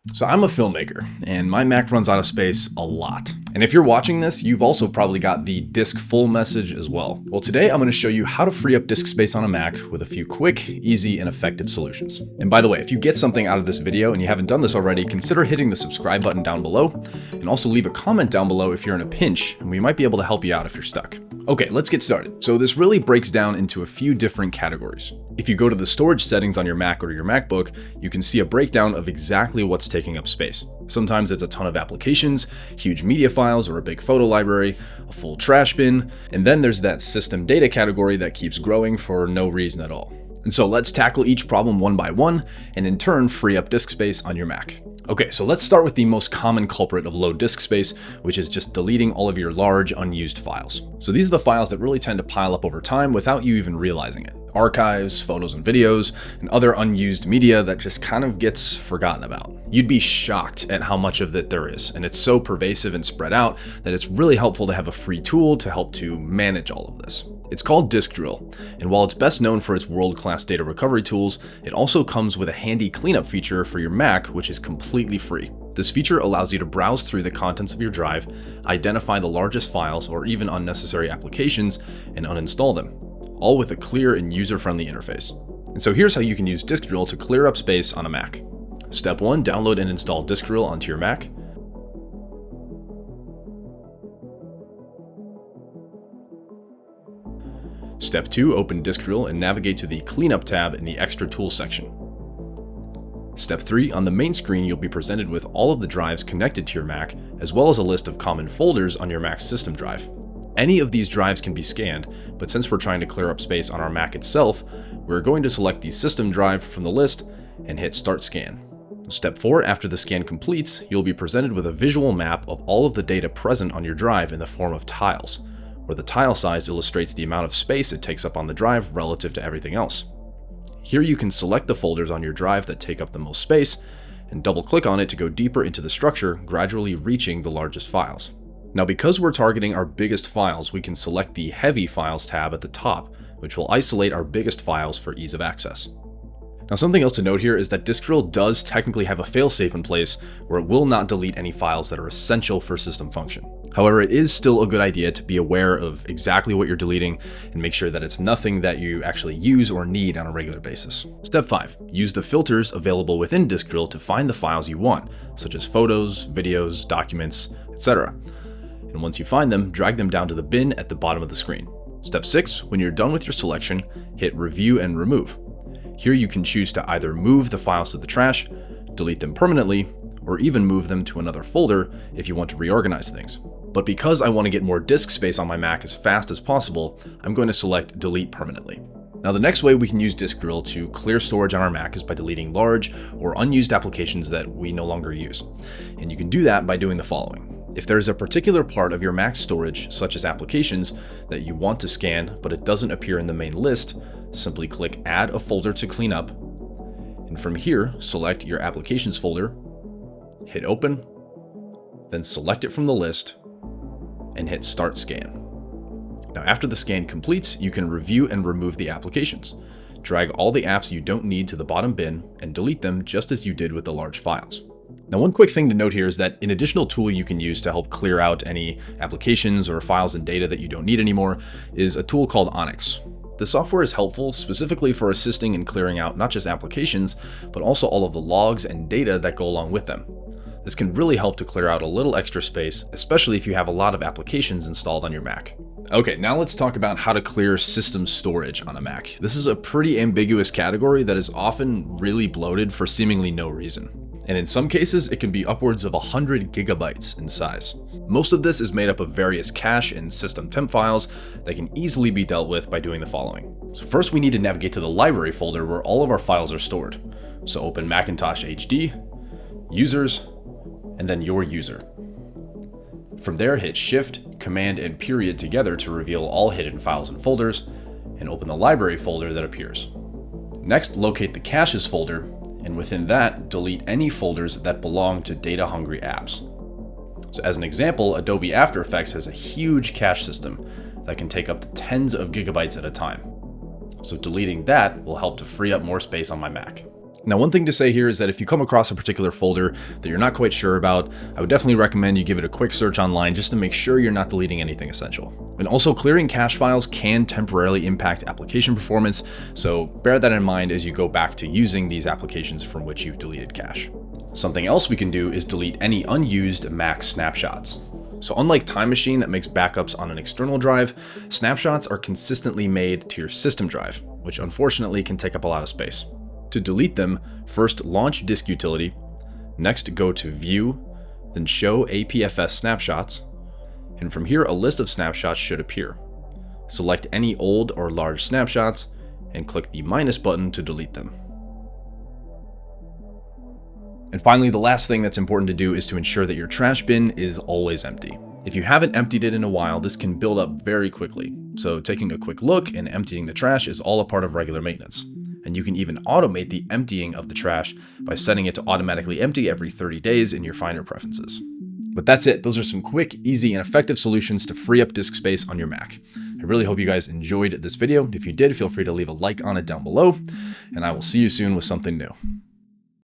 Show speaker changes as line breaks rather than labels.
So I'm a filmmaker, and my Mac runs out of space a lot. And if you're watching this, you've also probably got the disk full message as well. Well, today I'm going to show you how to free up disk space on a Mac with a few quick, easy, and effective solutions. And by the way, if you get something out of this video and you haven't done this already, consider hitting the subscribe button down below, and also leave a comment down below if you're in a pinch, and we might be able to help you out if you're stuck. Okay, let's get started. So this really breaks down into a few different categories. If you go to the storage settings on your Mac or your MacBook, you can see a breakdown of exactly what's taking up space. Sometimes it's a ton of applications, huge media files or a big photo library, a full trash bin, and then there's that system data category that keeps growing for no reason at all. And so let's tackle each problem one by one, and in turn free up disk space on your Mac. Okay, so let's start with the most common culprit of low disk space, which is just deleting all of your large unused files. So these are the files that really tend to pile up over time without you even realizing it. Archives, photos and videos, and other unused media that just kind of gets forgotten about. You'd be shocked at how much of it there is, and it's so pervasive and spread out that it's really helpful to have a free tool to help to manage all of this. It's called Disk Drill, and while it's best known for its world-class data recovery tools, it also comes with a handy cleanup feature for your Mac, which is completely free. This feature allows you to browse through the contents of your drive, identify the largest files or even unnecessary applications, and uninstall them, all with a clear and user-friendly interface. And so here's how you can use Disk Drill to clear up space on a Mac. Step 1, download and install Disk Drill onto your Mac. Step 2, open Disk Drill and navigate to the Cleanup tab in the Extra Tools section. Step 3, on the main screen you'll be presented with all of the drives connected to your Mac, as well as a list of common folders on your Mac's system drive. Any of these drives can be scanned, but since we're trying to clear up space on our Mac itself, we're going to select the system drive from the list and hit Start Scan. Step 4, after the scan completes, you'll be presented with a visual map of all of the data present on your drive in the form of tiles, where the tile size illustrates the amount of space it takes up on the drive relative to everything else. Here you can select the folders on your drive that take up the most space, and double-click on it to go deeper into the structure, gradually reaching the largest files. Now, because we're targeting our biggest files, we can select the Heavy Files tab at the top, which will isolate our biggest files for ease of access. Now, something else to note here is that Disk Drill does technically have a failsafe in place where it will not delete any files that are essential for system function. However, it is still a good idea to be aware of exactly what you're deleting and make sure that it's nothing that you actually use or need on a regular basis. Step 5, use the filters available within Disk Drill to find the files you want, such as photos, videos, documents, etc. And once you find them, drag them down to the bin at the bottom of the screen. Step 6, when you're done with your selection, hit Review and Remove. Here you can choose to either move the files to the trash, delete them permanently, or even move them to another folder if you want to reorganize things. But because I want to get more disk space on my Mac as fast as possible, I'm going to select Delete Permanently. Now, the next way we can use Disk Drill to clear storage on our Mac is by deleting large or unused applications that we no longer use. And you can do that by doing the following. If there's a particular part of your Mac storage, such as applications, that you want to scan but it doesn't appear in the main list, simply click Add a folder to clean up, and from here, select your Applications folder, hit Open, then select it from the list, and hit Start Scan. Now, after the scan completes, you can review and remove the applications. Drag all the apps you don't need to the bottom bin and delete them just as you did with the large files. Now, one quick thing to note here is that an additional tool you can use to help clear out any applications or files and data that you don't need anymore is a tool called Onyx. The software is helpful specifically for assisting in clearing out not just applications, but also all of the logs and data that go along with them. This can really help to clear out a little extra space, especially if you have a lot of applications installed on your Mac. Okay, now let's talk about how to clear system storage on a Mac. This is a pretty ambiguous category that is often really bloated for seemingly no reason. And in some cases, it can be upwards of 100 gigabytes in size. Most of this is made up of various cache and system temp files that can easily be dealt with by doing the following. So first, we need to navigate to the library folder where all of our files are stored. So open Macintosh HD, Users, and then Your User. From there, hit Shift, Command, and Period together to reveal all hidden files and folders, and open the library folder that appears. Next, locate the Caches folder, and within that, delete any folders that belong to data-hungry apps. So as an example, Adobe After Effects has a huge cache system that can take up to tens of gigabytes at a time. So deleting that will help to free up more space on my Mac. Now, one thing to say here is that if you come across a particular folder that you're not quite sure about, I would definitely recommend you give it a quick search online just to make sure you're not deleting anything essential. And also, clearing cache files can temporarily impact application performance, so bear that in mind as you go back to using these applications from which you've deleted cache. Something else we can do is delete any unused Mac snapshots. So unlike Time Machine that makes backups on an external drive, snapshots are consistently made to your system drive, which unfortunately can take up a lot of space. To delete them, first launch Disk Utility, next go to View, then Show APFS Snapshots, and from here a list of snapshots should appear. Select any old or large snapshots, and click the minus button to delete them. And finally, the last thing that's important to do is to ensure that your trash bin is always empty. If you haven't emptied it in a while, this can build up very quickly. So taking a quick look and emptying the trash is all a part of regular maintenance. And you can even automate the emptying of the trash by setting it to automatically empty every 30 days in your Finder preferences. But that's it. Those are some quick, easy, and effective solutions to free up disk space on your Mac. I really hope you guys enjoyed this video. If you did, feel free to leave a like on it down below, and I will see you soon with something new.